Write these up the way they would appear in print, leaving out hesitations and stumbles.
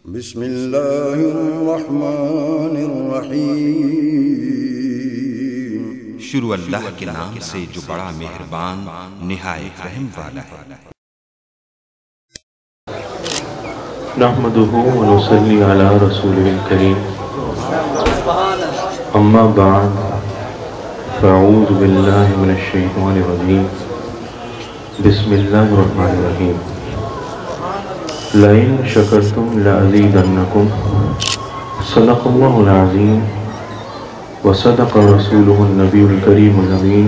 بسم اللہ الرحمن الرحیم۔ شروع اللہ کے نام سے جو بڑا مہربان نہایت رحم والا ہے۔ نحمده ونصلي على رسوله الكريم، اما بعد فاعوذ باللہ من الشیطان الرجیم، بسم اللہ الرحمن الرحیم۔ لئن شکرتم لأزیدنکم، صدق اللہ العظیم وصدق رسوله النبی الکریم الامین،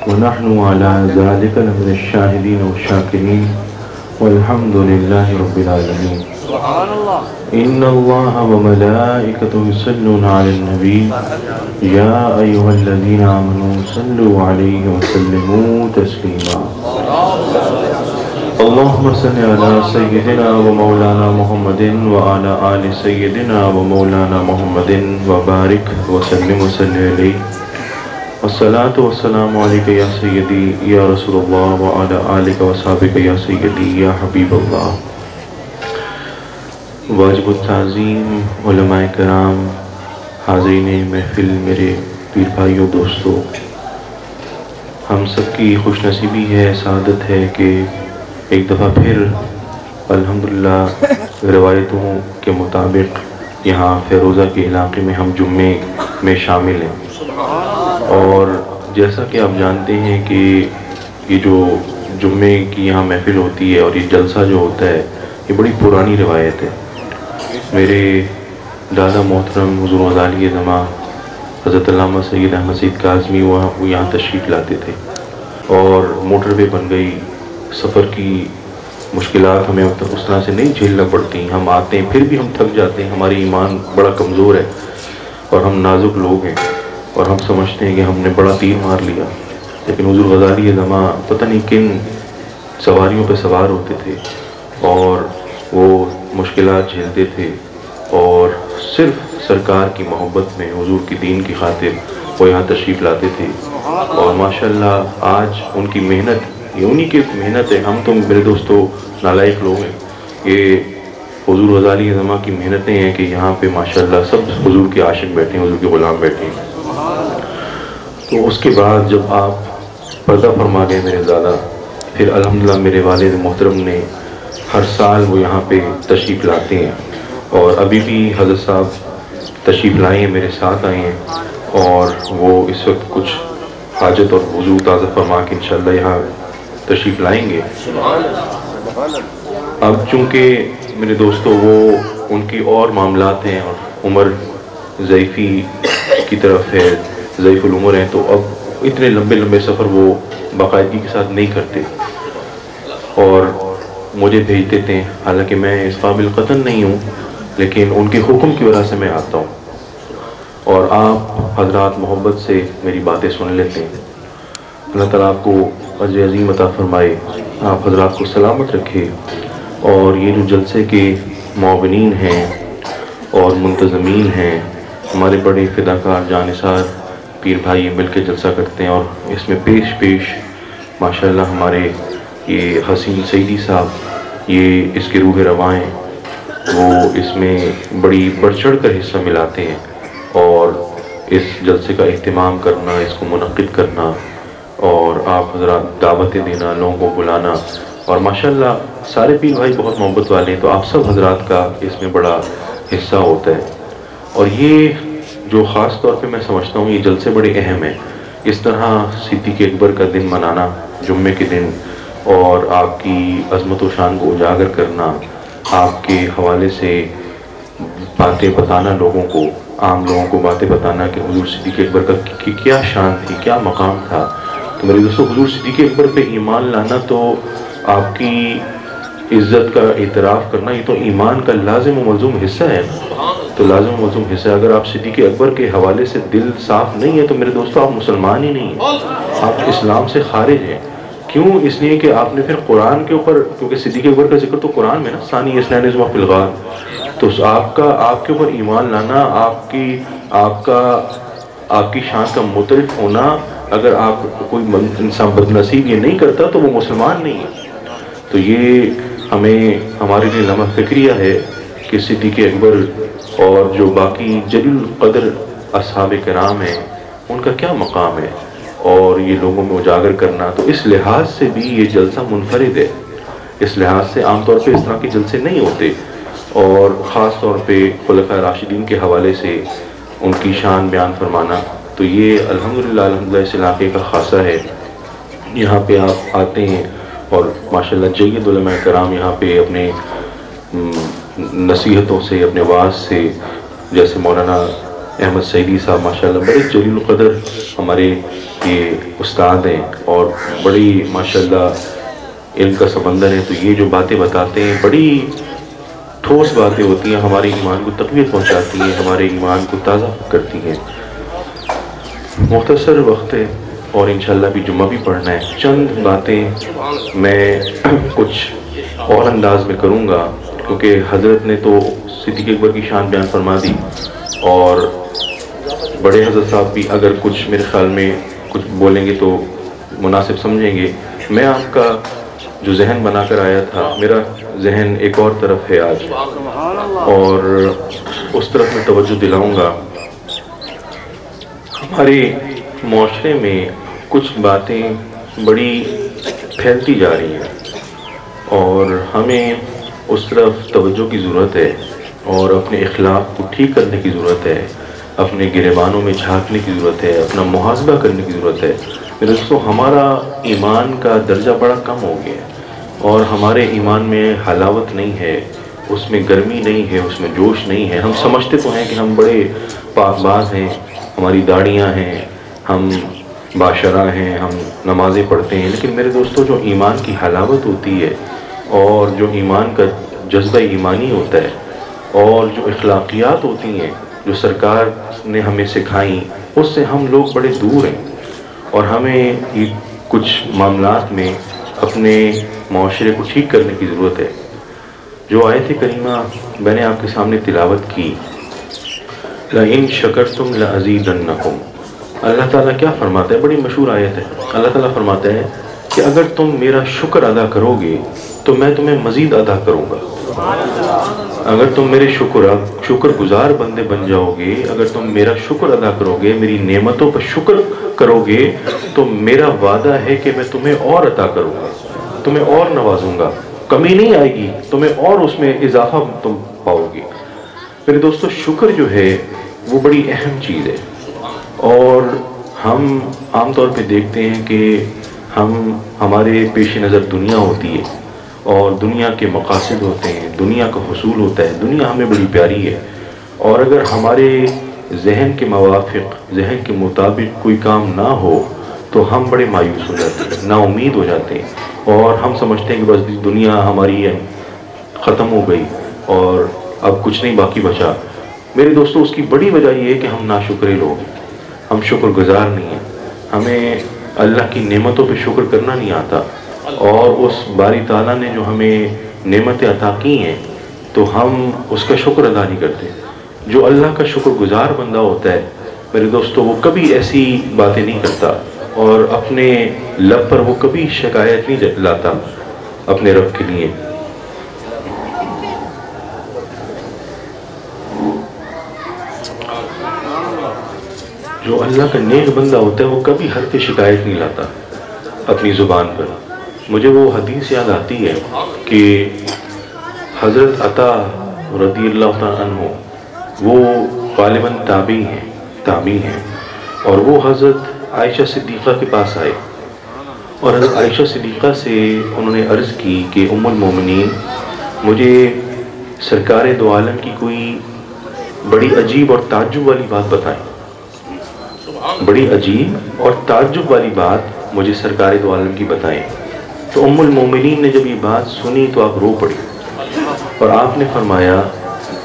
ونحن على ذلك لمن الشاہدین والشاکرین، والحمد للہ رب العالمین۔ ان اللہ وملائکته یصلون علی النبی، یا ایہا الذین آمنوا صلوا علیہ وسلموا تسلیما۔ اللہم صل علی سیدنا و مولانا محمد وعلی آل سیدنا و مولانا محمد وبارک وسلم وصلی علیہ۔ والصلاة والسلام علیکہ یا سیدی یا رسول اللہ وعلی آلک وصحابک یا سیدی یا حبیب اللہ۔ واجب التعظیم علماء کرام، حاضرین محفل، میرے پیر بھائیوں، دوستو، ہم سب کی خوش نصیبی ہے، سعادت ہے کہ ایک دفعہ پھر الحمدللہ روایتوں کے مطابق یہاں فیروزہ کے علاقے میں ہم جمعے میں شامل ہیں۔ اور جیسا کہ آپ جانتے ہیں کہ یہ جو جمعے کی یہاں محفل ہوتی ہے اور یہ جلسہ جو ہوتا ہے، یہ بڑی پرانی روایت ہے۔ میرے دادا محترم حضور غزالی زماں حضرت علامہ سید احمد سید کاظمی وہ یہاں تشریف لاتے تھے، اور موٹر وے بن گئی، سفر کی مشکلات ہمیں اس طرح سے نہیں جھیلنا پڑتی، ہم آتے ہیں پھر بھی ہم تھک جاتے ہیں، ہماری ایمان بڑا کمزور ہے اور ہم نازک لوگ ہیں، اور ہم سمجھتے ہیں کہ ہم نے بڑا تیر مار لیا، لیکن حضور غزالی زماں پتہ نہیں کن سواریوں پہ سوار ہوتے تھے اور وہ مشکلات جھیلتے تھے، اور صرف سرکار کی محبت میں، حضور کی دین کی خاطر وہ یہاں تشریف لاتے تھے۔ اور ماشاءاللہ آج ان کی محنت، یہ انہی کی محنت ہے، ہم تو میرے دوستو نالائق لوگ ہیں، یہ حضور غزالی زماں کی محنتیں ہیں کہ یہاں پہ ماشاءاللہ سب حضور کے عاشق بیٹھے ہیں، حضور کے غلام بیٹھے ہیں۔ تو اس کے بعد جب آپ پردہ فرما گئے میرے زادہ، پھر الحمدللہ میرے والد محترم نے ہر سال وہ یہاں پہ تشریف لاتے ہیں، اور ابھی بھی حضرت صاحب تشریف لائے ہیں، میرے ساتھ آئے ہیں، اور وہ اس وقت کچھ حاجت اور وضو تازہ فرما کے انشاءاللہ یہاں تشریف لائیں گے۔ اب چونکہ میرے دوستو وہ ان کی اور معاملات ہیں اور عمر ضعیفی کی طرف ہے، ضعیف العمر ہیں، تو اب اتنے لمبے لمبے سفر وہ باقاعدگی کے ساتھ نہیں کرتے اور مجھے بھیج دیتے ہیں، حالانکہ میں اس قابل قطن نہیں ہوں، لیکن ان کے حکم کی وجہ سے میں آتا ہوں، اور آپ حضرات محبت سے میری باتیں سن لیتے ہیں۔ اللہ تعالیٰ آپ کو اجر عظیم عطا فرمائے، آپ حضرات کو سلامت رکھے، اور یہ جو جلسے کے معاونین ہیں اور منتظمین ہیں، ہمارے بڑے فداکار جانثار پیر بھائی مل کے جلسہ کرتے ہیں، اور اس میں پیش ماشاءاللہ ہمارے یہ حسین سیدی صاحب، یہ اس کے روح رواں ہیں، وہ اس میں بڑی بڑھ چڑھ کر حصہ ملاتے ہیں، اور اس جلسے کا اہتمام کرنا، اس کو منعقد کرنا، اور آپ حضرات دعوتیں دینا، لوگوں کو بلانا، اور ماشاءاللہ سارے پیر بھائی بہت محبت والے ہیں، تو آپ سب حضرات کا اس میں بڑا حصہ ہوتا ہے۔ اور یہ جو خاص طور پہ میں سمجھتا ہوں یہ جلسے بڑے اہم ہیں، اس طرح صدیق اکبر کا دن منانا جمعے کے دن، اور آپ کی عظمت و شان کو اجاگر کرنا، آپ کے حوالے سے باتیں بتانا، لوگوں کو، عام لوگوں کو باتیں بتانا کہ حضور صدیق اکبر کا کیا شان تھی، کیا مقام تھا۔ تو میرے دوستو حضور صدیق اکبر پہ ایمان لانا تو آپ کی عزت کا اعتراف کرنا، یہ تو ایمان کا لازم و ملزوم حصہ ہے، تو لازم و ملزوم حصہ ہے۔ اگر آپ صدیق اکبر کے حوالے سے دل صاف نہیں ہے تو میرے دوستو آپ مسلمان ہی نہیں ہیں، آپ اسلام سے خارج ہیں۔ کیوں؟ اس لیے کہ آپ نے پھر قرآن کے اوپر، کیونکہ صدیق اکبر کا ذکر تو قرآن میں نا، ثانی اثنین اذ ہما فی الغار، تو آپ کے اوپر ایمان لانا، آپ کی شان کا مترف ہونا، اگر آپ کوئی انسان بدنصیب یہ نہیں کرتا تو وہ مسلمان نہیں ہے۔ تو یہ ہمارے لیے لمحہ فکریہ ہے کہ صدیق اکبر اور جو باقی جلیل القدر اصحاب کرام ہیں ان کا کیا مقام ہے، اور یہ لوگوں میں اجاگر کرنا، تو اس لحاظ سے بھی یہ جلسہ منفرد ہے۔ اس لحاظ سے عام طور پہ اس طرح کے جلسے نہیں ہوتے، اور خاص طور پہ خلفاء راشدین کے حوالے سے ان کی شان بیان فرمانا، تو یہ الحمدللہ اس علاقے کا خاصہ ہے۔ یہاں پہ آپ آتے ہیں اور ماشاءاللہ جید علماء کرام یہاں پہ اپنے نصیحتوں سے، اپنے واعظ سے، جیسے مولانا احمد سعیدی صاحب ماشاءاللہ بڑے جلیل القدر ہمارے یہ استاد ہیں، اور بڑی ماشاءاللہ علم کا سمندر ہے، تو یہ جو باتیں بتاتے ہیں بڑی ٹھوس باتیں ہوتی ہیں، ہمارے ایمان کو تقویت پہنچاتی ہیں، ہمارے ایمان کو تازہ کرتی ہیں۔ مختصر وقت ہے اور انشاءاللہ بھی جمعہ بھی پڑھنا ہے، چند باتیں میں کچھ اور انداز میں کروں گا، کیونکہ حضرت نے تو صدیق اکبر کی شان بیان فرما دی، اور بڑے حضرت صاحب بھی اگر کچھ میرے خیال میں کچھ بولیں گے تو مناسب سمجھیں گے۔ میں آپ کا جو ذہن بنا کر آیا تھا، میرا ذہن ایک اور طرف ہے آج، اور اس طرف میں توجہ دلاؤں گا۔ ہمارے معاشرے میں کچھ باتیں بڑی پھیلتی جا رہی ہیں، اور ہمیں اس طرف توجہ کی ضرورت ہے، اور اپنے اخلاق کو ٹھیک کرنے کی ضرورت ہے، اپنے گریبانوں میں جھانکنے کی ضرورت ہے، اپنا محاسبہ کرنے کی ضرورت ہے۔ میرے دوستو، ہمارا ایمان کا درجہ بڑا کم ہو گیا ہے، اور ہمارے ایمان میں حلاوت نہیں ہے، اس میں گرمی نہیں ہے، اس میں جوش نہیں ہے۔ ہم سمجھتے تو ہیں کہ ہم بڑے پاک باز ہیں، ہماری داڑیاں ہیں، ہم باشرہ ہیں، ہم نمازیں پڑھتے ہیں، لیکن میرے دوستو جو ایمان کی حلاوت ہوتی ہے، اور جو ایمان کا جذبہ ایمانی ہوتا ہے، اور جو اخلاقیات ہوتی ہیں جو سرکار نے ہمیں سکھائیں، اس سے ہم لوگ بڑے دور ہیں، اور ہمیں یہ کچھ معاملات میں اپنے معاشرے کو ٹھیک کرنے کی ضرورت ہے۔ جو آیت کریمہ میں نے آپ کے سامنے تلاوت کی، لَإِن شَكَرْتُمْ لَأَزِيدَنَّكُمْ، اللہ تعالیٰ کیا فرماتا ہے؟ بڑی مشہور آیت ہے۔ اللہ تعالیٰ فرماتا ہے کہ اگر تم میرا شکر ادا کرو گے تو میں تمہیں مزید ادا کروں گا۔ اگر تم میرے شکر گزار بندے بن جاؤ گے، اگر تم میرا شکر ادا کرو گے، میری نعمتوں پر شکر کرو گے، تو میرا وعدہ ہے کہ میں تمہیں اور عطا کروں گا، تمہیں اور نوازوں گا، کمی نہیں آئے گی، تمہیں اور اس میں اضافہ تم پاؤ گے۔ میرے دوستو، شکر جو ہے وہ بڑی اہم چیز ہے، اور ہم عام طور پہ دیکھتے ہیں کہ ہمارے پیش نظر دنیا ہوتی ہے، اور دنیا کے مقاصد ہوتے ہیں، دنیا کا حصول ہوتا ہے، دنیا ہمیں بڑی پیاری ہے، اور اگر ہمارے ذہن کے موافق، ذہن کے مطابق کوئی کام نہ ہو تو ہم بڑے مایوس ہو جاتے ہیں، نا امید ہو جاتے ہیں، اور ہم سمجھتے ہیں کہ بس دنیا ہماری ختم ہو گئی اور اب کچھ نہیں باقی بچا۔ میرے دوستو، اس کی بڑی وجہ یہ ہے کہ ہم ناشکرے لوگ ہیں، ہم شکر گزار نہیں ہیں، ہمیں اللہ کی نعمتوں پہ شکر کرنا نہیں آتا، اور اس باری تعالیٰ نے جو ہمیں نعمتیں عطا کی ہیں تو ہم اس کا شکر ادا نہیں کرتے۔ جو اللہ کا شکر گزار بندہ ہوتا ہے میرے دوستو، وہ کبھی ایسی باتیں نہیں کرتا، اور اپنے لب پر وہ کبھی شکایت نہیں لاتا اپنے رب کے لیے۔ جو اللہ کا نیک بندہ ہوتا ہے وہ کبھی حرف شکایت نہیں لاتا اپنی زبان پر۔ مجھے وہ حدیث یاد آتی ہے کہ حضرت عطا رضی اللہ تعالیٰ عنہ وہ غالباً تابعی ہیں، اور وہ حضرت عائشہ صدیقہ کے پاس آئے، اور حضرت عائشہ صدیقہ سے انہوں نے عرض کی کہ ام المومنین، مجھے سرکار دو عالم کی کوئی بڑی عجیب اور تعجب والی بات بتائیں، بڑی عجیب اور تعجب والی بات مجھے سرکار دو عالم کی بتائیں۔ تو ام المومنین نے جب یہ بات سنی تو آپ رو پڑی، اور آپ نے فرمایا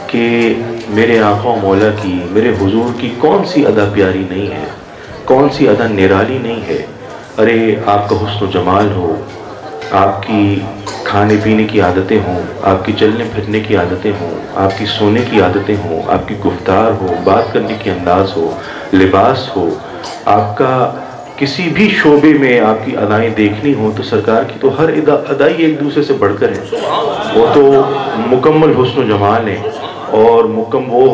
کہ میرے آقا و مولا کی، میرے حضور کی کون سی ادا پیاری نہیں ہے، کون سی ادا نرالی نہیں ہے۔ ارے آپ کا حسن و جمال ہو، آپ کی کھانے پینے کی عادتیں ہوں، آپ کی چلنے پھرنے کی عادتیں ہوں، آپ کی سونے کی عادتیں ہوں، آپ کی گفتار ہو، بات کرنے کی انداز ہو، لباس ہو، آپ کا کسی بھی شعبے میں آپ کی ادائیں دیکھنی ہو تو سرکار کی تو ہر ادائی ایک دوسرے سے بڑھ کر ہے. وہ تو مکمل حسن و جمال ہے اور وہ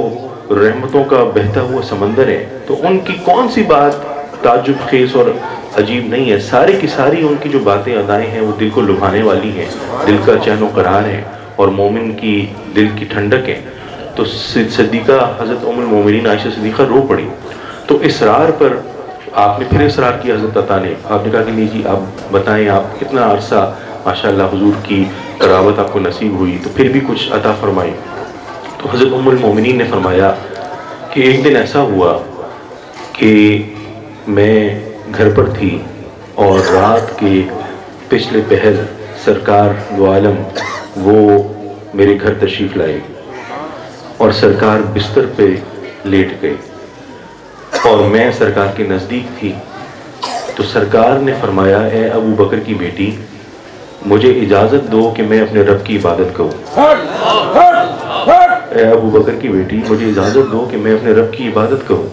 رحمتوں کا بہتا ہوا سمندر ہے. تو ان کی کون سی بات تعجب خیز اور عجیب نہیں ہے. ساری کی ساری ان کی جو باتیں ادائیں ہیں وہ دل کو لبھانے والی ہیں, دل کا چین و قرار ہے اور مومن کی دل کی ٹھنڈک ہے. تو صدیقہ حضرت ام المومنین عائشہ صدیقہ رو پڑی. تو اسرار پر آپ نے پھر اصرار کیا حضرت عطا نے. آپ نے کہا کہ نہیں جی آپ بتائیں, آپ کتنا عرصہ ماشاءاللہ حضور کی قرابت آپ کو نصیب ہوئی, تو پھر بھی کچھ عطا فرمائی. تو حضرت ام المومنین نے فرمایا کہ ایک دن ایسا ہوا کہ میں گھر پر تھی اور رات کے پچھلے پہر سرکار دو عالم وہ میرے گھر تشریف لائے اور سرکار بستر پہ لیٹ گئے اور میں سرکار کے نزدیک تھی. تو سرکار نے فرمایا اے ابو بکر کی بیٹی, مجھے اجازت دو کہ میں اپنے رب کی عبادت کروں. اے ابو بکر کی بیٹی, مجھے اجازت دو کہ میں اپنے رب کی عبادت کروں.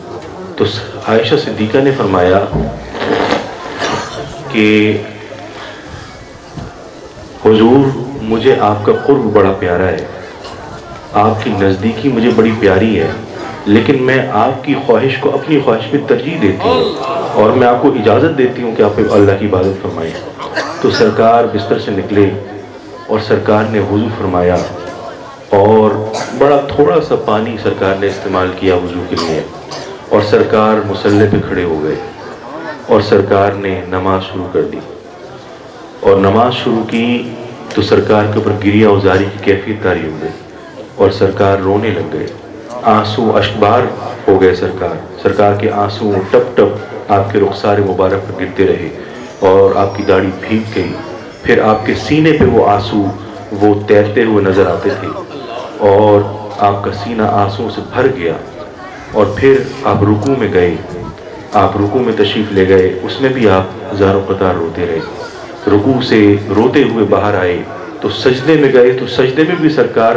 تو عائشہ صدیقہ نے فرمایا کہ حضور مجھے آپ کا قرب بڑا پیارا ہے, آپ کی نزدیکی مجھے بڑی پیاری ہے, لیکن میں آپ کی خواہش کو اپنی خواہش پہ ترجیح دیتی ہوں اور میں آپ کو اجازت دیتی ہوں کہ آپ اللہ کی عبادت فرمائیں. تو سرکار بستر سے نکلے اور سرکار نے وضو فرمایا اور بڑا تھوڑا سا پانی سرکار نے استعمال کیا وضو کے لیے, اور سرکار مصلی پہ کھڑے ہو گئے اور سرکار نے نماز شروع کر دی. اور نماز شروع کی تو سرکار کے اوپر گریہ اوزاری کی کیفیت طاری ہو گئی اور سرکار رونے لگ گئے. آنسو اشکبار ہو گئے. سرکار کے آنسو ٹپ ٹپ آپ کے رخسار مبارک پر گرتے رہے اور آپ کی داڑھی بھیگ گئی. پھر آپ کے سینے پہ وہ آنسو وہ تیرتے ہوئے نظر آتے تھے اور آپ کا سینہ آنسو سے بھر گیا. اور پھر آپ رکوع میں گئے, آپ رکوع میں تشریف لے گئے, اس میں بھی آپ ہزاروں قطار روتے رہے. رکوع سے روتے ہوئے باہر آئے تو سجدے میں گئے تو سجدے میں بھی سرکار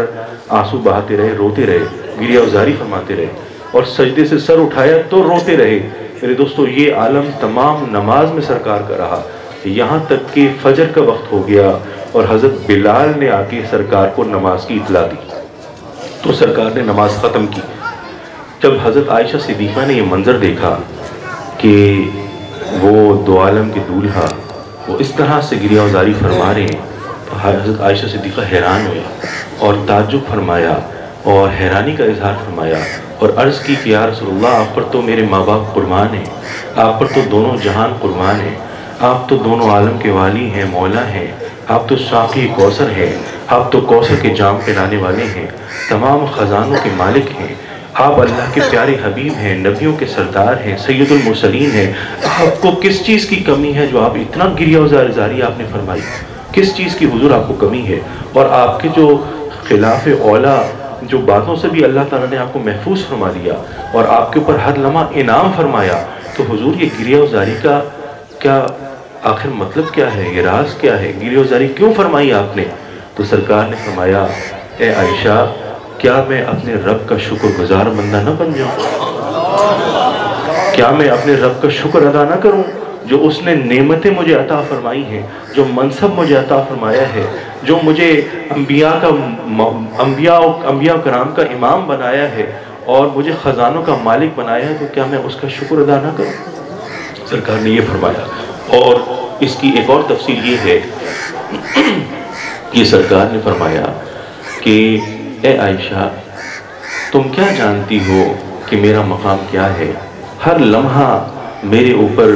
آنسو بہاتے رہے, روتے رہے, گریہ اوزاری فرماتے رہے, اور سجدے سے سر اٹھایا تو روتے رہے. میرے دوستو یہ عالم تمام نماز میں سرکار کا رہا, یہاں تک کہ فجر کا وقت ہو گیا اور حضرت بلال نے آ کے سرکار کو نماز کی اطلاع دی تو سرکار نے نماز ختم کی. جب حضرت عائشہ صدیقہ نے یہ منظر دیکھا کہ وہ دو عالم کے دولہا وہ اس طرح سے گریہ اوزاری فرما رہے ہیں تو حضرت عائشہ صدیقہ حیران ہوئی اور تعجب فرمایا اور حیرانی کا اظہار فرمایا اور عرض کی کہ یا رسول اللہ, آپ پر تو میرے ماں باپ قربان ہیں, آپ پر تو دونوں جہان قربان ہیں, آپ تو دونوں عالم کے والی ہیں, مولا ہیں, آپ تو ساقی کوثر ہیں, آپ تو کوثر کے جام پلانے والے ہیں, تمام خزانوں کے مالک ہیں, آپ اللہ کے پیارے حبیب ہیں, نبیوں کے سردار ہیں, سید المرسلین ہیں. آپ کو کس چیز کی کمی ہے جو آپ اتنا گریہ اوزاری آپ نے فرمائی؟ کس چیز کی حضور آپ کو کمی ہے؟ اور آپ کے جو خلاف اولا جو باتوں سے بھی اللہ تعالیٰ نے آپ کو محفوظ فرما دیا اور آپ کے اوپر ہر لمحہ انعام فرمایا, تو حضور یہ گریہ اوزاری کا کیا آخر مطلب کیا ہے, یہ راز کیا ہے, گریہ اوزاری کیوں فرمائی آپ نے؟ تو سرکار نے فرمایا اے عائشہ, کیا میں اپنے رب کا شکر گزار بندہ نہ بن جاؤں؟ کیا میں اپنے رب کا شکر ادا نہ کروں جو اس نے نعمتیں مجھے عطا فرمائی ہیں, جو منصب مجھے عطا فرمایا ہے, جو مجھے انبیاء کرام کا امام بنایا ہے اور مجھے خزانوں کا مالک بنایا ہے, تو کیا میں اس کا شکر ادا نہ کروں؟ سرکار نے یہ فرمایا. اور اس کی ایک اور تفصیل یہ ہے کہ سرکار نے فرمایا کہ اے عائشہ, تم کیا جانتی ہو کہ میرا مقام کیا ہے؟ ہر لمحہ میرے اوپر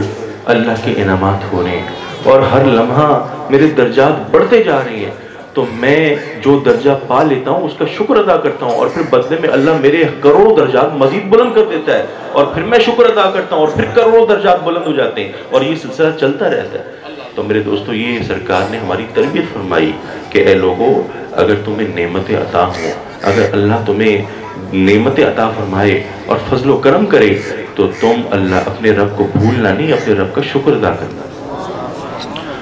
اللہ کے انعامات ہو رہے ہیں اور ہر لمحہ میرے درجات بڑھتے جا رہے ہیں, تو میں جو درجہ پا لیتا ہوں اس کا شکر ادا کرتا ہوں اور پھر بدلے میں اللہ میرے کروڑوں درجات مزید بلند کر دیتا ہے اور پھر میں شکر ادا کرتا ہوں اور پھر کروڑوں درجات بلند ہو جاتے ہیں اور یہ سلسلہ چلتا رہتا ہے. تو میرے دوستو, یہ سرکار نے ہماری تربیت فرمائی کہ اے لوگو, اگر تمہیں نعمتیں عطا ہوں, اگر اللہ تمہیں نعمتیں عطا فرمائے اور فضل و کرم کرے, تو تم اللہ اپنے رب کو بھولنا نہیں, اپنے رب کا شکر ادا کرنا.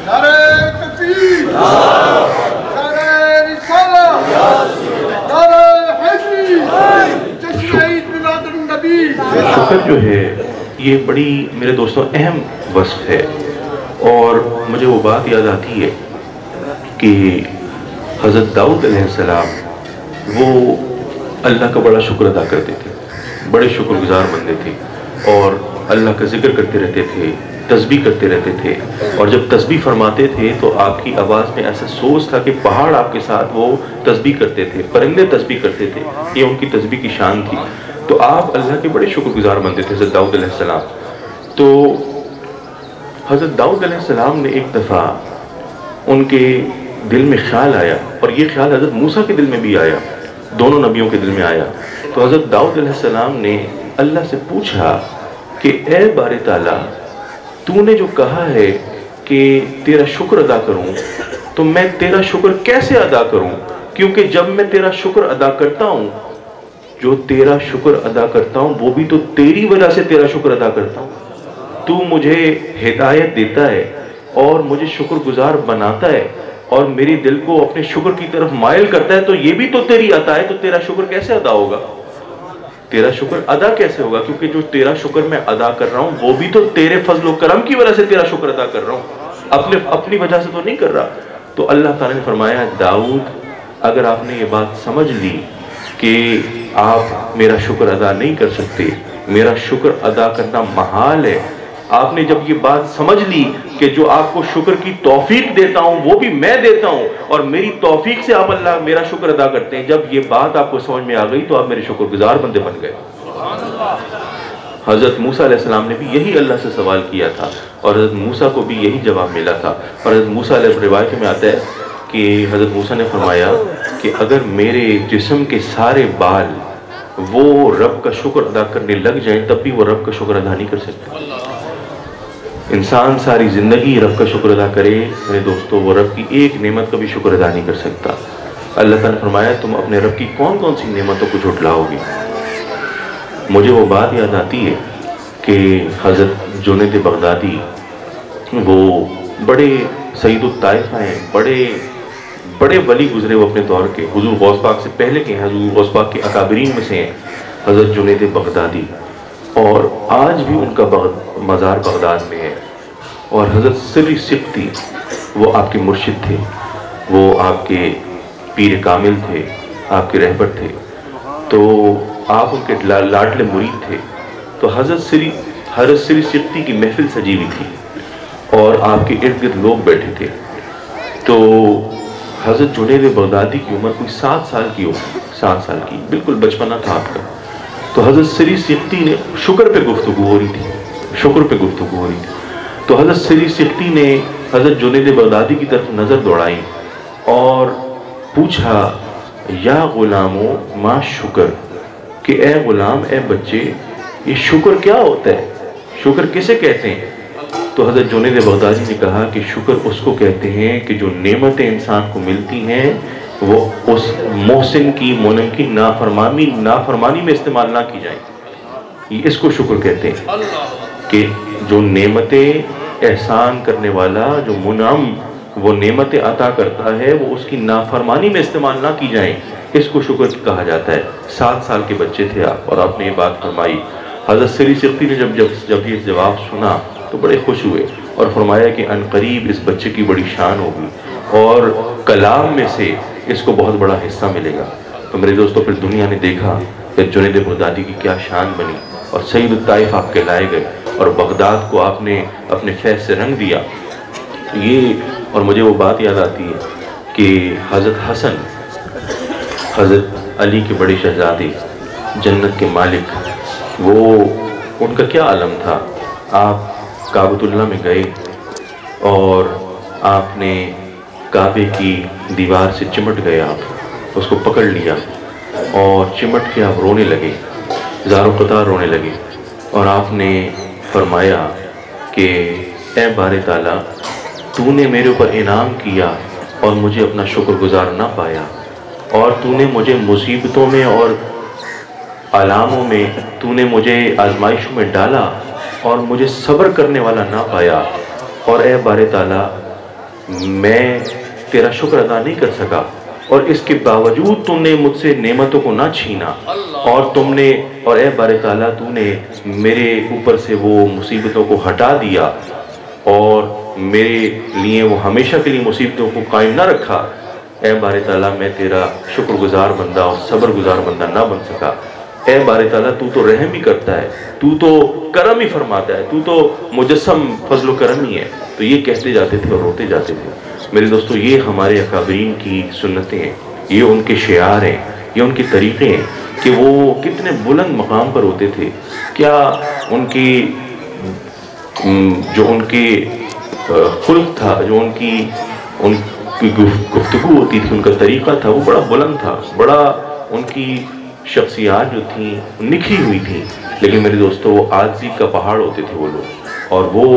نعرہ تکبیر, نعرہ رسالہ, نعرہ حیدری, جشن عید میلاد النبی. شکر جو ہے یہ بڑی میرے دوستوں اہم وصف ہے، اور مجھے وہ بات یاد آتی ہے کہ حضرت داؤد علیہ السلام وہ اللہ کا بڑا شکر ادا کرتے تھے، بڑے شکر گزار بندے تھے، اور اللہ کا ذکر کرتے رہتے تھے، تسبیح کرتے رہتے تھے، اور جب تسبیح فرماتے تھے تو آپ کی آواز میں ایسا سوز تھا کہ پہاڑ آپ کے ساتھ وہ تسبیح کرتے تھے، پرندے تسبیح کرتے تھے، یہ ان کی تسبیح کی شان تھی۔ تو آپ اللہ کے بڑے شکر گزار بندے تھے حضرت داؤد علیہ السلام۔ تو حضرت داؤد علیہ السلام نے ایک دفعہ ان کے دل میں خیال آیا، اور یہ خیال حضرت موسیٰ کے دل میں بھی آیا، دونوں نبیوں کے دل میں آیا۔ تو حضرت داؤد علیہ السلام نے اللہ سے پوچھا کہ اے باری تعالیٰ، تو نے جو کہا ہے کہ تیرا شکر ادا کروں، تو میں تیرا شکر کیسے ادا کروں؟ کیونکہ جب میں تیرا شکر ادا کرتا ہوں، جو تیرا شکر ادا کرتا ہوں وہ بھی تو تیری وجہ سے تیرا شکر ادا کرتا ہوں۔ تو مجھے ہدایت دیتا ہے اور مجھے شکر گزار بناتا ہے اور میری دل کو اپنے شکر کی طرف مائل کرتا ہے، تو یہ بھی تو تیری عطا ہے، تو تیرا شکر کیسے ادا ہوگا؟ تیرا شکر ادا کیسے ہوگا؟ کیونکہ جو تیرا شکر میں ادا کر رہا ہوں وہ بھی تو تیرے فضل و کرم کی وجہ سے تیرا شکر ادا کر رہا ہوں، اپنی وجہ سے تو نہیں کر رہا۔ تو اللہ تعالیٰ نے فرمایا داؤد، اگر آپ نے یہ بات سمجھ لی کہ آپ میرا شکر ادا نہیں کر سکتے، میرا شکر ادا کرنا محال ہے، آپ نے جب یہ بات سمجھ لی کہ جو آپ کو شکر کی توفیق دیتا ہوں وہ بھی میں دیتا ہوں، اور میری توفیق سے آپ اللہ میرا شکر ادا کرتے ہیں، جب یہ بات آپ کو سمجھ میں آ گئی تو آپ میرے شکر گزار بندے بن گئے۔ حضرت موسیٰ علیہ السلام نے بھی یہی اللہ سے سوال کیا تھا، اور حضرت موسیٰ کو بھی یہی جواب ملا تھا، اور حضرت موسیٰ علیہ روایت میں آتا ہے کہ حضرت موسیٰ نے فرمایا کہ اگر میرے جسم کے سارے بال وہ رب کا شکر ادا کرنے لگ جائیں تب بھی وہ رب کا شکر ادا نہیں کر سکتے۔ انسان ساری زندگی رب کا شکر ادا کرے میرے دوستو، وہ رب کی ایک نعمت کا بھی شکر ادا نہیں کر سکتا۔ اللہ تعالیٰ نے فرمایا تم اپنے رب کی کون کون سی نعمتوں کو جھٹلاؤ گے؟ مجھے وہ بات یاد آتی ہے کہ حضرت جنید بغدادی وہ بڑے سید الطائفہ ہیں، بڑے ولی گزرے وہ اپنے دور کے، حضور غوث پاک سے پہلے کے ہیں، حضور غوث پاک کے اکابرین میں سے ہیں حضرت جنید بغدادی، اور آج بھی ان کا مزار بغداد میں ہے۔ اور حضرت سری سبتی وہ آپ کے مرشد تھے، وہ آپ کے پیر کامل تھے، آپ کے رہبر تھے، تو آپ ان کے لاڈلے مرید تھے۔ تو حضرت سری سبتی کی محفل سجی ہوئی تھی اور آپ کے ارد گرد لوگ بیٹھے تھے، تو حضرت جنید بغدادی کی عمر کوئی 7 سال کی ہوگی، 7 سال کی، بالکل بچپنا تھا آپ کا۔ تو حضرت سری سبتی نے شکر پہ گفتگو ہو رہی تھی، تو حضرت سری سبتی نے حضرت جنید بغدادی کی طرف نظر دوڑائی اور پوچھا یا غلامو ما شکر، کہ اے غلام، اے بچے، یہ شکر کیا ہوتا ہے؟ شکر کسے کہتے ہیں؟ تو حضرت جنید بغدادی نے کہا کہ شکر اس کو کہتے ہیں کہ جو نعمتیں انسان کو ملتی ہیں وہ اس محسن کی، منعم کی نافرمانی میں استعمال نہ کی جائیں، یہ اس کو شکر کہتے ہیں، کہ جو نعمتیں احسان کرنے والا، جو منعم وہ نعمتیں عطا کرتا ہے، وہ اس کی نافرمانی میں استعمال نہ کی جائیں، اس کو شکر کہا جاتا ہے۔ 7 سال کے بچے تھے آپ، اور آپ نے یہ بات فرمائی۔ حضرت سری سبتی نے جب یہ جواب سنا تو بڑے خوش ہوئے اور فرمایا کہ ان قریب اس بچے کی بڑی شان ہوگی اور کلام میں سے اس کو بہت بڑا حصہ ملے گا۔ تو میرے دوستوں پھر دنیا نے دیکھا کہ جنید بغدادی کی کیا شان بنی، اور سید الطائف آپ کے لائے گئے، اور بغداد کو آپ نے اپنے فیض سے رنگ دیا۔ اور مجھے وہ بات یاد آتی ہے کہ حضرت حسن، حضرت علی کے بڑے شہزادے، جنت کے مالک، وہ ان کا کیا عالم تھا۔ آپ کعبۃ اللہ میں گئے اور آپ نے کعبے کی دیوار سے چمٹ گئے، آپ اس کو پکڑ لیا اور چمٹ کے آپ رونے لگے، زارو قطار رونے لگے، اور آپ نے فرمایا کہ اے بار تعالیٰ، تو نے میرے اوپر انعام کیا اور مجھے اپنا شکر گزار نہ پایا، اور تو نے مجھے مصیبتوں میں اور علاموں میں تو نے مجھے آزمائشوں میں ڈالا اور مجھے صبر کرنے والا نہ پایا، اور اے بار تعالیٰ میں تیرا شکر ادا نہیں کر سکا، اور اس کے باوجود تم نے مجھ سے نعمتوں کو نہ چھینا، اور اے بارے تعالیٰ تو نے میرے اوپر سے وہ مصیبتوں کو ہٹا دیا اور میرے لیے وہ ہمیشہ کے لیے مصیبتوں کو قائم نہ رکھا۔ اے بارے تعالیٰ میں تیرا شکر گزار بندہ اور صبر گزار بندہ نہ بن سکا۔ اے بارے تعالیٰ تو تو رحم ہی کرتا ہے، تو تو کرم ہی فرماتا ہے، تو تو مجسم فضل و کرم ہی ہے۔ تو یہ کہتے جاتے تھے اور روتے جاتے تھے۔ میرے دوستو، یہ ہمارے اکابرین کی سنتیں ہیں، یہ ان کے شعار ہیں، یہ ان کے طریقے ہیں کہ وہ کتنے بلند مقام پر ہوتے تھے۔ کیا ان کی جو ان کے خلق تھا، جو ان کی گفتگو ہوتی تھی، ان کا طریقہ تھا، وہ بڑا بلند تھا، بڑا ان کی شخصیات جو تھیں نکھی ہوئی تھیں۔ لیکن میرے دوستو، وہ عاجزی کا پہاڑ ہوتے تھے وہ لوگ، اور وہ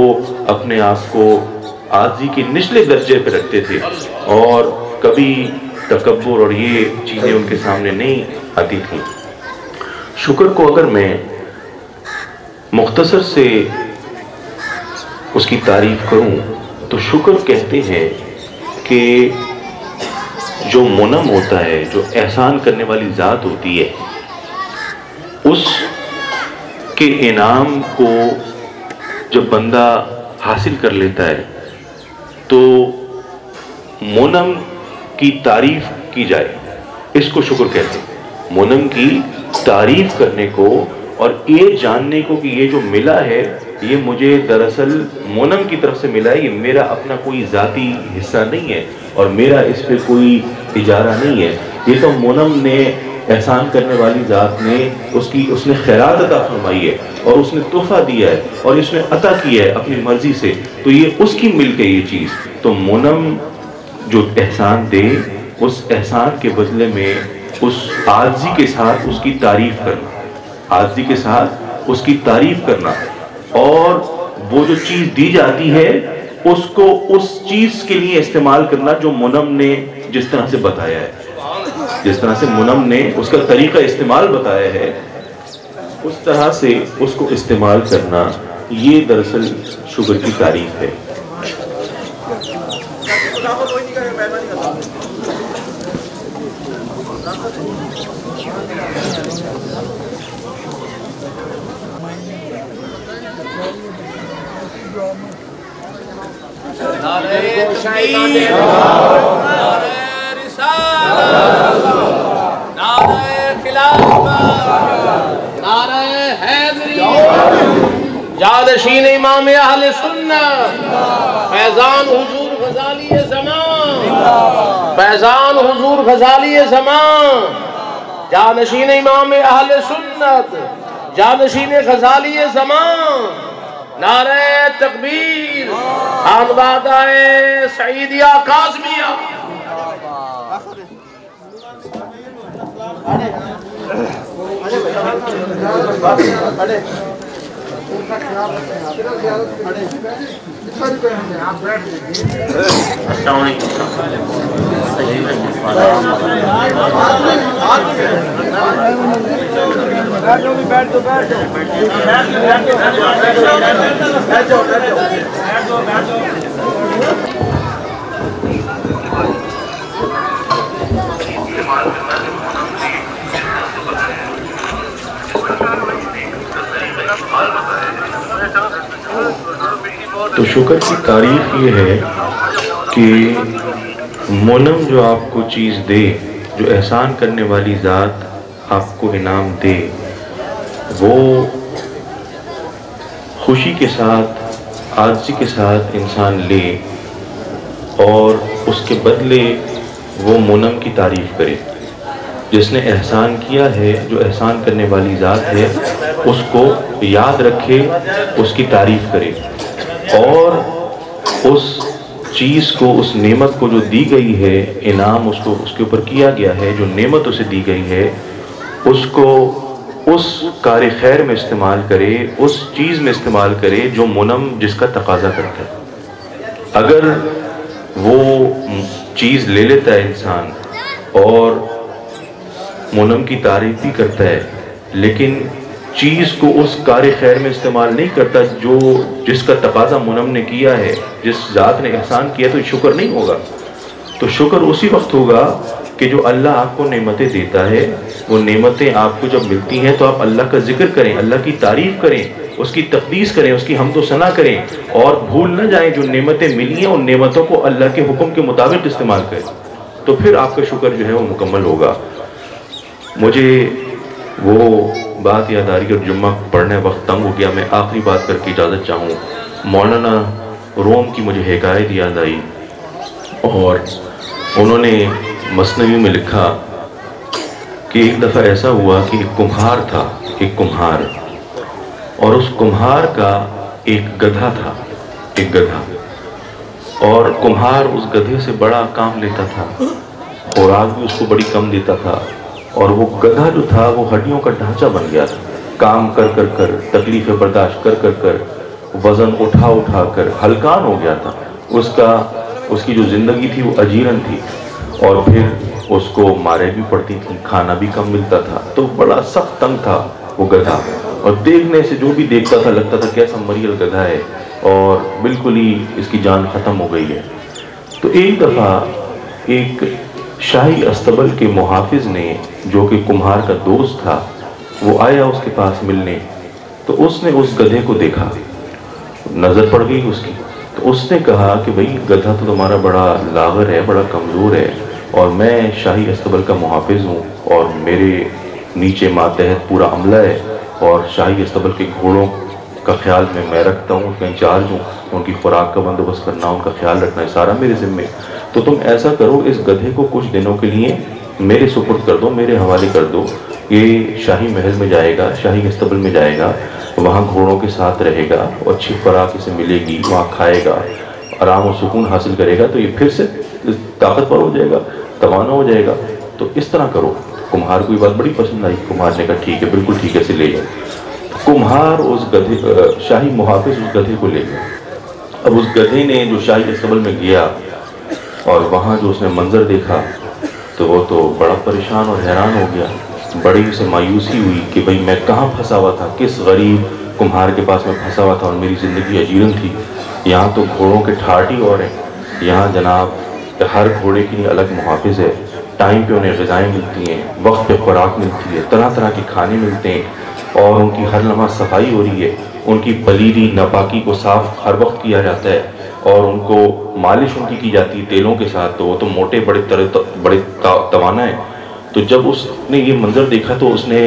اپنے آپ کو عاجزی کے نچلے درجے پہ رکھتے تھے، اور کبھی تکبر اور یہ چیزیں ان کے سامنے نہیں آتی تھیں۔ شکر کو اگر میں مختصر سے اس کی تعریف کروں تو شکر کہتے ہیں کہ جو منعم ہوتا ہے، جو احسان کرنے والی ذات ہوتی ہے، اس کے انعام کو جب بندہ حاصل کر لیتا ہے تو منعم کی تعریف کی جائے، اس کو شکر کہتے ہیں۔ منعم کی تعریف کرنے کو اور یہ جاننے کو کہ یہ جو ملا ہے یہ مجھے دراصل منعم کی طرف سے ملا ہے، یہ میرا اپنا کوئی ذاتی حصہ نہیں ہے اور میرا اس پہ کوئی اجارہ نہیں ہے، یہ تو منعم نے، احسان کرنے والی ذات نے اس نے خیرات عطا فرمائی ہے اور اس نے تحفہ دیا ہے اور اس نے عطا کیا ہے اپنی مرضی سے، تو یہ اس کی ملک ہے یہ چیز۔ تو منعم جو احسان دے، اس احسان کے بدلے میں اس عاجزی کے ساتھ اس کی تعریف کرنا، عاجزی کے ساتھ اس کی تعریف کرنا، اور وہ جو چیز دی جاتی ہے اس کو اس چیز کے لیے استعمال کرنا جو منعم نے جس طرح سے بتایا ہے، جس طرح سے منعم نے اس کا طریقہ استعمال بتایا ہے، اس طرح سے اس کو استعمال کرنا، یہ دراصل شکر کی تعریف ہے۔ جانشین امام اہل سنت فیضان حضور غزالی زمان، فیضان حضور غزالی زمان، جانشین امام اہل سنت، جانشین غزالی زمان، نعرہ تکبیر، خانوادہ سعیدیہ کاظمیہ۔ تو شکر کی تعریف یہ ہے کہ منعم جو آپ کو چیز دے، جو احسان کرنے والی ذات آپ کو انعام دے، وہ خوشی کے ساتھ، عاجزی کے ساتھ انسان لے اور اس کے بدلے وہ منعم کی تعریف کرے۔ جس نے احسان کیا ہے، جو احسان کرنے والی ذات ہے، اس کو یاد رکھے، اس کی تعریف کرے، اور اس چیز کو، اس نعمت کو جو دی گئی ہے، انعام اس کو اس کے اوپر کیا گیا ہے، جو نعمت اسے دی گئی ہے، اس کو اس کار خیر میں استعمال کرے، اس چیز میں استعمال کرے جو منعم جس کا تقاضا کرتا ہے۔ اگر وہ چیز لے لیتا ہے انسان اور منعم کی تعریف بھی کرتا ہے، لیکن چیز کو اس کار خیر میں استعمال نہیں کرتا جو جس کا تقاضا منعم نے کیا ہے، جس ذات نے احسان کیا، تو شکر نہیں ہوگا۔ تو شکر اسی وقت ہوگا کہ جو اللہ آپ کو نعمتیں دیتا ہے وہ نعمتیں آپ کو جب ملتی ہیں تو آپ اللہ کا ذکر کریں، اللہ کی تعریف کریں، اس کی تقدیس کریں، اس کی حمد و ثنا کریں، اور بھول نہ جائیں جو نعمتیں ملی ہیں ان نعمتوں کو اللہ کے حکم کے مطابق استعمال کریں، تو پھر آپ کا شکر جو ہے وہ مکمل ہوگا۔ مجھے وہ بات یاد آ رہی ہے اور جمعہ پڑھنے وقت تنگ ہو گیا، میں آخری بات کر کے اجازت چاہوں۔ مولانا روم کی مجھے حکایت یاد آئی، اور انہوں نے مثنوی میں لکھا کہ ایک دفعہ ایسا ہوا کہ ایک کمہار تھا، ایک کمہار، اور اس کمہار کا ایک گدھا تھا، ایک گدھا، اور کمہار اس گدھے سے بڑا کام لیتا تھا، خوراک بھی اس کو بڑی کم دیتا تھا، اور وہ گدھا جو تھا وہ ہڈیوں کا ڈھانچہ بن گیا تھا، کام کر کر کر، تکلیفیں برداشت کر کر کر، وزن اٹھا اٹھا کر ہلکان ہو گیا تھا، اس کی جو زندگی تھی وہ اجیرن تھی، اور پھر اس کو مارے بھی پڑتی تھی، کھانا بھی کم ملتا تھا، تو بڑا سخت تنگ تھا وہ گدھا، اور دیکھنے سے جو بھی دیکھتا تھا لگتا تھا کیسا مریل گدھا ہے، اور بالکل ہی اس کی جان ختم ہو گئی ہے۔ تو ایک دفعہ ایک شاہی استبل کے محافظ نے، جو کہ کمہار کا دوست تھا، وہ آیا اس کے پاس ملنے، تو اس نے اس گدھے کو دیکھا، نظر پڑ گئی اس کی، تو اس نے کہا کہ بھئی گدھا تو تمہارا بڑا لاغر ہے، بڑا کمزور ہے، اور میں شاہی استبل کا محافظ ہوں، اور میرے نیچے ماتحت پورا عملہ ہے، اور شاہی استبل کے گھوڑوں کا خیال میں رکھتا ہوں، میں انچارج ہوں، ان کی خوراک کا بندوبست کرنا، ان کا خیال رکھنا ہے سارا میرے ذمے، تو تم ایسا کرو اس گدھے کو کچھ دنوں کے لیے میرے سپرد کر دو، میرے حوالے کر دو، یہ شاہی محل میں جائے گا، شاہی استبل میں جائے گا، وہاں گھوڑوں کے ساتھ رہے گا، اور اچھی خوراک اسے ملے گی، وہاں کھائے گا، آرام و سکون حاصل کرے گا، تو یہ پھر سے طاقتور ہو جائے گا، توانا ہو جائے گا، تو اس طرح کرو۔ کمہار کو یہ بات بڑی پسند آئی، کمہار نے کہا ٹھیک ہے، بالکل ٹھیک ہے، سے لے جاؤ۔ کمہار اس گدھے، شاہی محافظ اس گدھے کو لے گیا۔ اب اس گدھے نے جو شاہی استبل میں گیا اور وہاں جو اس نے منظر دیکھا تو وہ تو بڑا پریشان اور حیران ہو گیا، بڑی اسے مایوسی ہوئی کہ بھئی میں کہاں پھنسا ہوا تھا، کس غریب کمہار کے پاس میں پھنسا ہوا تھا، اور میری زندگی اجیرن تھی، یہاں تو گھوڑوں کے ٹھاٹ ہی اور ہیں، یہاں جناب ہر گھوڑے کے لیے الگ محافظ ہے، ٹائم پہ انہیں غذائیں ملتی ہیں، وقت پہ خوراک ملتی ہے، طرح طرح کے کھانے ملتے ہیں، اور ان کی ہر لمحہ صفائی ہو رہی ہے، ان کی پلیدی ناپاکی کو صاف ہر وقت کیا جاتا ہے، اور ان کو مالش ان کی جاتی ہے تیلوں کے ساتھ، تو وہ تو موٹے بڑے توانا ہیں۔ تو جب اس نے یہ منظر دیکھا تو اس نے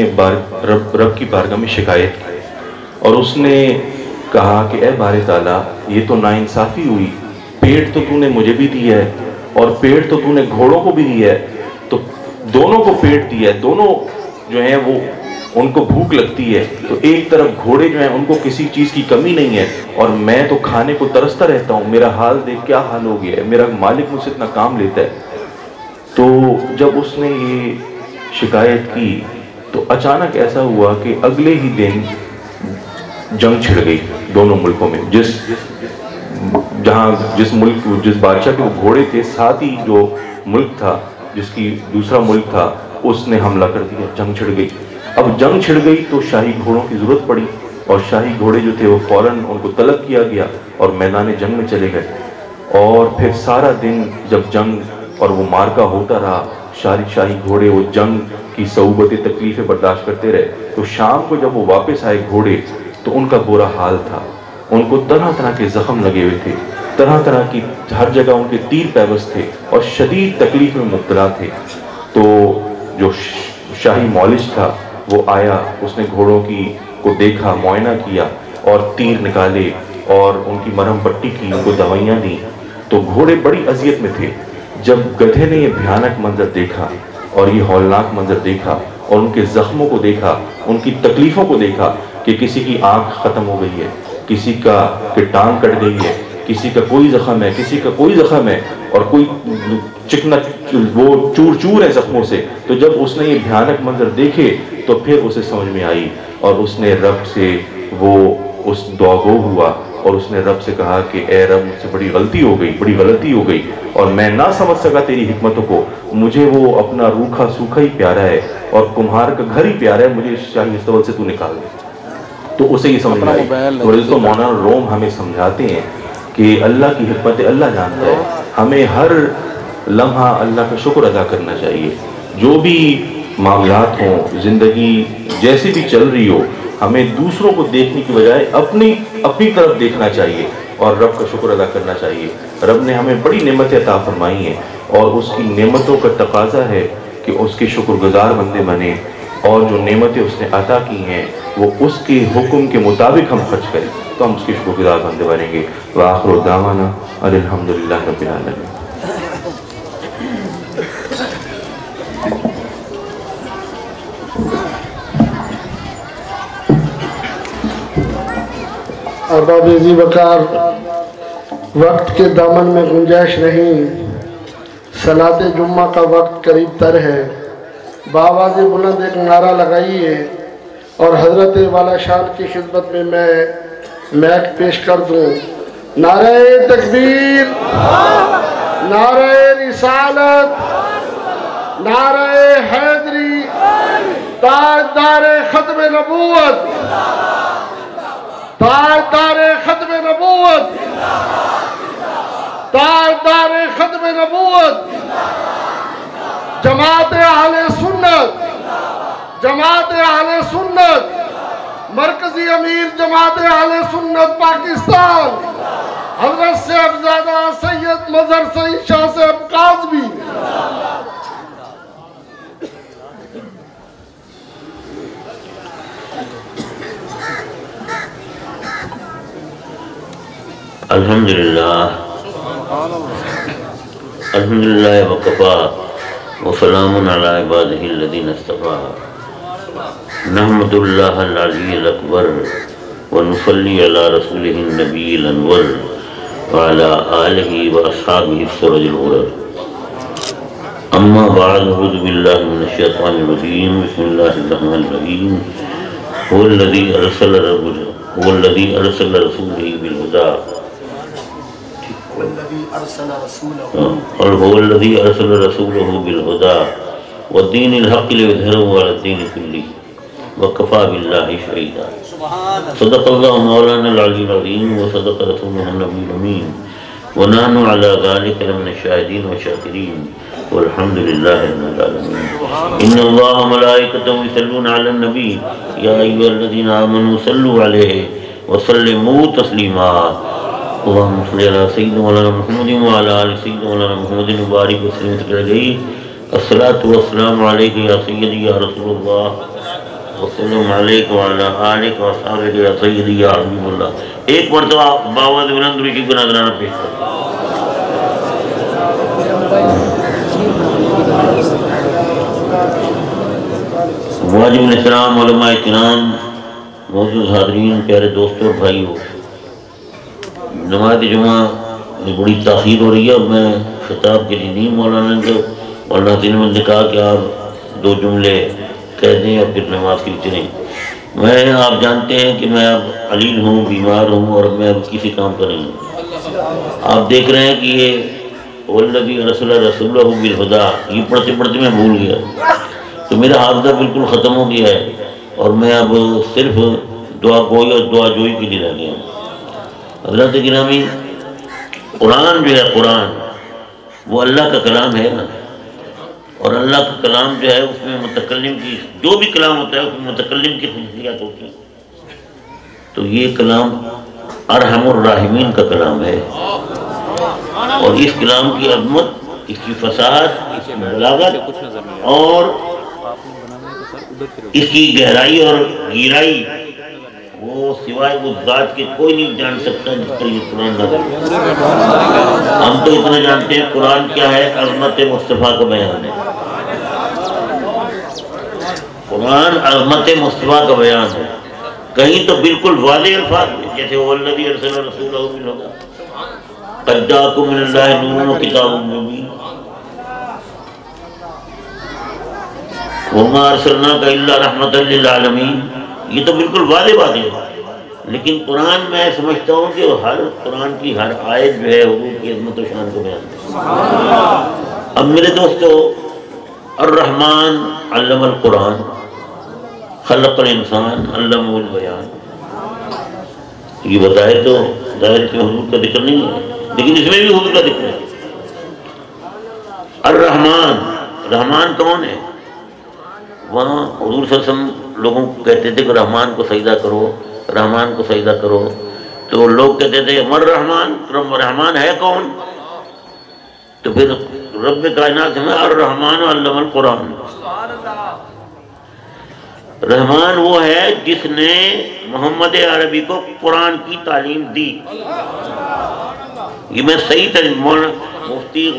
رب کی بارگاہ میں شکایت کی، اور اس نے کہا کہ اے بارِ تعالیٰ، یہ تو ناانصافی ہوئی، پیٹ تو تو نے مجھے بھی دیا ہے، اور پیٹ تو تو نے گھوڑوں کو بھی دیا ہے، تو دونوں کو پیٹ دیا ہے، دونوں جو ہیں وہ ان کو بھوک لگتی ہے، تو ایک طرف گھوڑے جو ہیں ان کو کسی چیز کی کمی نہیں ہے، اور میں تو کھانے کو ترستا رہتا ہوں، میرا حال دیکھ کیا حال ہو گیا ہے، میرا مالک مجھ سے اتنا کام لیتا ہے۔ تو جب اس نے یہ شکایت کی تو اچانک ایسا ہوا کہ اگلے ہی دن جنگ چھڑ گئی دونوں ملکوں میں، جس بادشاہ کے وہ گھوڑے تھے، ساتھ ہی جو ملک تھا، جس کی دوسرا ملک تھا، اس نے حملہ کر دیا، جنگ چھڑ گئی۔ اب جنگ چھڑ گئی تو شاہی گھوڑوں کی ضرورت پڑی، اور شاہی گھوڑے جو تھے وہ فوراً ان کو طلب کیا گیا اور میدان جنگ میں چلے گئے، اور پھر سارا دن جب جنگ اور وہ مارکا ہوتا رہا، شاہی گھوڑے وہ جنگ کی صعوبتیں تکلیفیں برداشت کرتے رہے، تو شام کو جب وہ واپس آئے گھوڑے تو ان کا برا حال تھا، ان کو طرح طرح کے زخم لگے ہوئے تھے، طرح طرح کی ہر جگہ ان کے تیر پیوست تھے، اور شدید تکلیف میں مبتلا تھے۔ تو جو شاہی مولج تھا وہ آیا، اس نے گھوڑوں کو دیکھا، معائنہ کیا، اور تیر نکالے، اور ان کی مرہم پٹی کی، ان کو دوائیاں دیں، تو گھوڑے بڑی اذیت میں تھے۔ جب گدھے نے یہ بھیانک منظر دیکھا اور یہ ہولناک منظر دیکھا، اور ان کے زخموں کو دیکھا، ان کی تکلیفوں کو دیکھا کہ کسی کی آنکھ ختم ہو گئی ہے، کسی کا ٹانگ کٹ گئی ہے، کسی کا کوئی زخم ہے، کسی کا کوئی زخم ہے، اور کوئی چکنا وہ چور چور ہے زخموں سے، تو جب اس نے یہ بھیانک منظر دیکھے تو پھر اسے سمجھ میں آئی، اور اس نے رب سے وہ اس دعاگو ہوا، اور اس نے رب سے کہا کہ اے رب، مجھ سے بڑی غلطی ہو گئی، بڑی غلطی ہو گئی، اور میں نہ سمجھ سکا تیری حکمتوں کو، مجھے وہ اپنا روکھا سوکھا ہی پیارا ہے، اور کمہار کا گھر ہی پیارا ہے، مجھے شاہی استبل سے تو نکال دے۔ تو اسے یہ سمجھ آئی۔ تو مولانا روم ہمیں سمجھاتے ہیں کہ اللہ کی حکمت اللہ جانتا ہے، ہمیں لمحہ اللہ کا شکر ادا کرنا چاہیے. جو بھی معاملات ہوں، زندگی جیسی بھی چل رہی ہو، ہمیں دوسروں کو دیکھنے کی بجائے اپنی طرف دیکھنا چاہیے اور رب کا شکر ادا کرنا چاہیے. رب نے ہمیں بڑی نعمتیں عطا فرمائی ہیں اور اس کی نعمتوں کا تقاضا ہے کہ اس کے شکر گزار بندے بنیں، اور جو نعمتیں اس نے عطا کی ہیں وہ اس کے حکم کے مطابق ہم خرچ کریں تو ہم اس کے شکر گزار بندے بنیں گے. وآخر دعوانا الحمدللہ رب العالمین. احباب ذی وقار، وقت کے دامن میں گنجائش نہیں، صلاۃ جمعہ کا وقت قریب تر ہے. بآواز بلند ایک نعرہ لگائیے اور حضرت والا شان کی خدمت میں میک پیش کر دوں. نعرہ تکبیر، نعرہ رسالت، نعرہ حیدری، تاجدار ختم نبوت، تاجدار ختم نبوت، تاجدار ختم نبوت، جماعت اہل سنت، جماعت اہل سنت، مرکزی امیر جماعت اہل سنت پاکستان حضرت صاحبزادہ سید مظہر سعید شاہ صاحب قاضوی. الحمدللہ الحمدللہ وکفا وسلام علی عبادہ الذین اصطفیٰ. نحمد اللہ العلی الاکبر ونصلی علی رسولہ النبی الانور وعلی آلہ واصحابہ السرج الغرر. اما بعد، اعوذ باللہ من الشیطان الرجیم، بسم اللہ الرحمن الرحیم. هو الذی ارسل رسولہ بالہدی اور هو الذی ارسل رسولہ بالہدی والدین الحق لیظہرہ علی الدین کلہ وکفی باللہ شہیدا. صدق اللہ مولانا العلی العظیم وصدق رسولہ النبی الامین ونحن علی ذلک لمن الشاہدین والشاکرین والحمد للہ رب العالمین. ان اللہ وملائکتہ یصلون علی النبی یا ایھا الذین آمنوا صلوا علیہ وسلموا تسلیما. اللہم صلی علی سیدنا مولانا محمد وعلی آل سیدنا مولانا محمد مبارک وسلم. تکرہ گئی الصلاة والسلام علیکہ یا سیدی یا رسول اللہ وسلم علیکہ وعلی آلکہ وصحبہ یا سیدی یا حبیب اللہ. ایک مرتبہ باواد بلند روشی کو نظرانہ پیش کریں. واجب الاحترام علماء کرام، موجود حاضرین، پیارے دوستوں اور بھائیوں، نماز جمعہ بڑی تاخیر ہو رہی ہے اور میں خطاب کے لیے نہیں، مولانا تینمند نے کہا کہ آپ 2 جملے کہہ دیں اور پھر نماز کے لیے چلیں. میں آپ جانتے ہیں کہ میں اب علیل ہوں، بیمار ہوں اور میں اب کسی کام کا نہیں ہوں. آپ دیکھ رہے ہیں کہ یہ والذی ارسل رسولہ بالہدی، یہ پڑھتے پڑھتے میں بھول گیا تو میرا حافظہ بالکل ختم ہو گیا ہے اور میں اب صرف دعا گوئی اور دعا جوئی کے لیے رہ گیا ہوں. حضرت گرامی، قرآن جو ہے، قرآن وہ اللہ کا کلام ہے نا، اور اللہ کا کلام جو ہے اس میں متکلم کی، جو بھی کلام ہوتا ہے اس میں متکلم کی خصوصیات ہوتی ہیں. تو یہ کلام ارحم الراحمین کا کلام ہے اور اس کلام کی عظمت، اس کی فصاحت، اس کی بلاغت اور اس کی گہرائی اور گہرائی وہ سوائے وہ ذات کے کوئی نہیں جان سکتا جس پر یہ قرآن نازل ہے. ہم تو اتنا جانتے ہیں قرآن کیا ہے، عظمت مصطفیٰ کا بیان ہے. قرآن عظمت مصطفیٰ کا بیان ہے. کہیں تو بالکل واضح الفاظ میں، جیسے والذی ارسل رسولہ بالہدی قد جاءکم من اللہ نور وکتاب مبین وما ارسلناک الا رحمۃ للعالمین. یہ تو بالکل واضح بات ہے، لیکن قرآن میں سمجھتا ہوں کہ ہر قرآن کی ہر آیت جو ہے حضور کی عظمت و شان کو بیان ہے. اب میرے دوستو، الرحمن علم القرآن، خلق الانسان علمہ البیان، یہ بتائے تو ظاہر کہ حضور کا ذکر نہیں ہے، لیکن اس میں بھی حضور کا ذکر ہے. الرحمن، رحمان کون ہے؟ وہاں حضور صلی اللہ علیہ وسلم لوگوں کو کہتے تھے کہ رحمان کو سجدہ کرو، رحمان کو سجدہ کرو، تو لوگ کہتے تھے مر رحمان، رحمان ہے کون؟ تو پھر رب کائنات میں الرحمن علم القرآن، رحمان وہ ہے جس نے محمد عربی کو قرآن کی تعلیم دی۔ یہ میں صحیح تعلیم، مفتی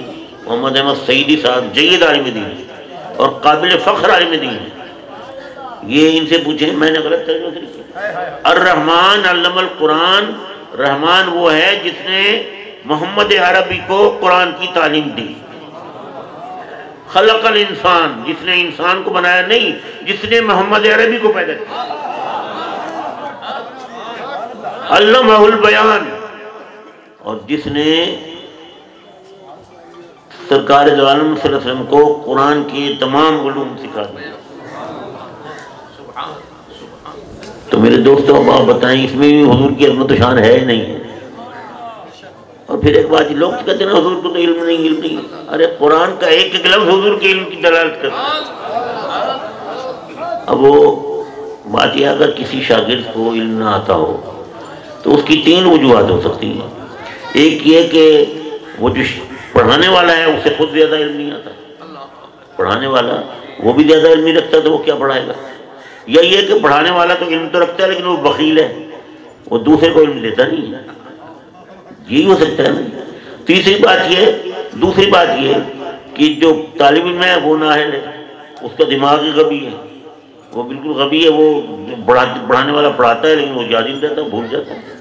محمد احمد سعیدی صاحب جید عالم دین اور قابل فخر عالم دین، یہ ان سے پوچھیں، میں نے غلط ترجمہ کیا۔ الرحمن علم القرآن، رحمان وہ ہے جس نے محمد عربی کو قرآن کی تعلیم دی۔ خلق الانسان، جس نے انسان کو بنایا نہیں، جس نے محمد عربی کو پیدا کیا۔ علمہ البیان، اور جس نے سرکار دو عالم صلی اللہ علیہ وسلم کو قرآن کے تمام علوم سکھا دیا۔ تو میرے دوستوں اب آپ بتائیں اس میں بھی حضور کی عظمت و شان ہے نہیں ہے؟ اور پھر ایک بات، لوگ کہتے ہیں حضور کو تو علم نہیں، علم نہیں، ارے قرآن کا ایک ایک لفظ حضور کے علم کی دلالت کرتا ہے۔ اب وہ بات یہ، اگر کسی شاگرد کو علم نہ آتا ہو تو اس کی تین وجوہات ہو سکتی ہیں۔ ایک یہ کہ وہ جو پڑھانے والا ہے اسے خود زیادہ علم نہیں آتا، پڑھانے والا وہ بھی زیادہ علم نہیں رکھتا تو وہ کیا پڑھائے گا، یا یہ کہ پڑھانے والا تو علم تو رکھتا ہے لیکن وہ بخیل ہے، وہ دوسرے کو علم دیتا نہیں ہے، یہی ہو سکتا ہے نا۔ تیسری بات یہ، دوسری بات یہ کہ جو طالب علم ہے وہ نااہل ہے، اس کا دماغ ہی غبی ہے، وہ بالکل غبی ہے، وہ پڑھانے والا پڑھاتا ہے لیکن وہ یاد نہیں رہتا، بھول جاتا ہے۔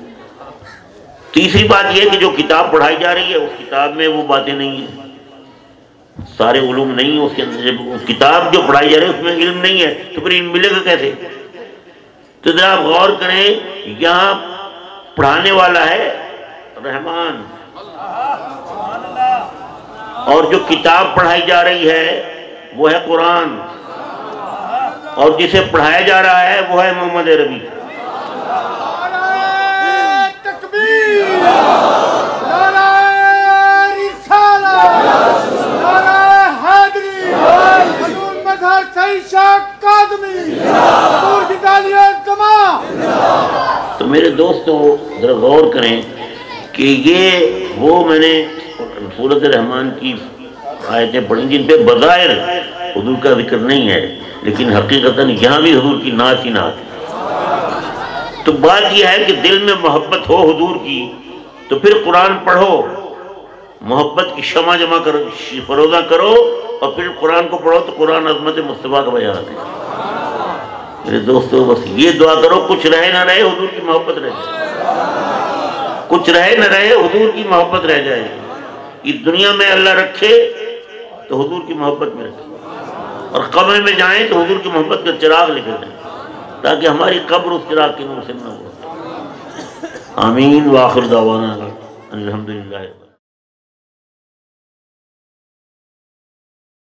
تیسری بات یہ کہ جو کتاب پڑھائی جا رہی ہے اس کتاب میں وہ باتیں نہیں ہیں، سارے علوم نہیں ہیں اس کے اندر، کتاب جو پڑھائی جا رہی ہے اس میں علم نہیں ہے تو پھر علم ملے گا کیسے؟ تو ذرا آپ غور کریں، یہاں پڑھانے والا ہے رحمان، اور جو کتاب پڑھائی جا رہی ہے وہ ہے قرآن، اور جسے پڑھایا جا رہا ہے وہ ہے محمد عربی۔ تو میرے دوستو ذرا غور کریں کہ یہ وہ میں نے سورۃ الرحمن کی آیتیں پڑھی جن پہ بظاہر حضور کا ذکر نہیں ہے لیکن حقیقتاً یہاں بھی حضور کی نعت ہی نعت ہے۔ تو بات یہ ہے کہ دل میں محبت ہو حضور کی تو پھر قرآن پڑھو، محبت کی شمع جمع کرو، فروزہ کرو، اور پھر قرآن کو پڑھو تو قرآن عظمت مصطفیٰ کا بیان ہے۔ میرے دوستو بس یہ دعا کرو، کچھ رہے نہ رہے حضور کی محبت رہ جائے، کچھ رہے نہ رہے حضور کی محبت رہ جائے گی۔ اس دنیا میں اللہ رکھے تو حضور کی محبت میں رکھے، اور قبر میں جائیں تو حضور کی محبت کا چراغ لے کر جائیں تاکہ ہماری قبر اس چراغ کے نور سے نہ ہو۔ آمین، وآخر دعوانا الحمدللہ۔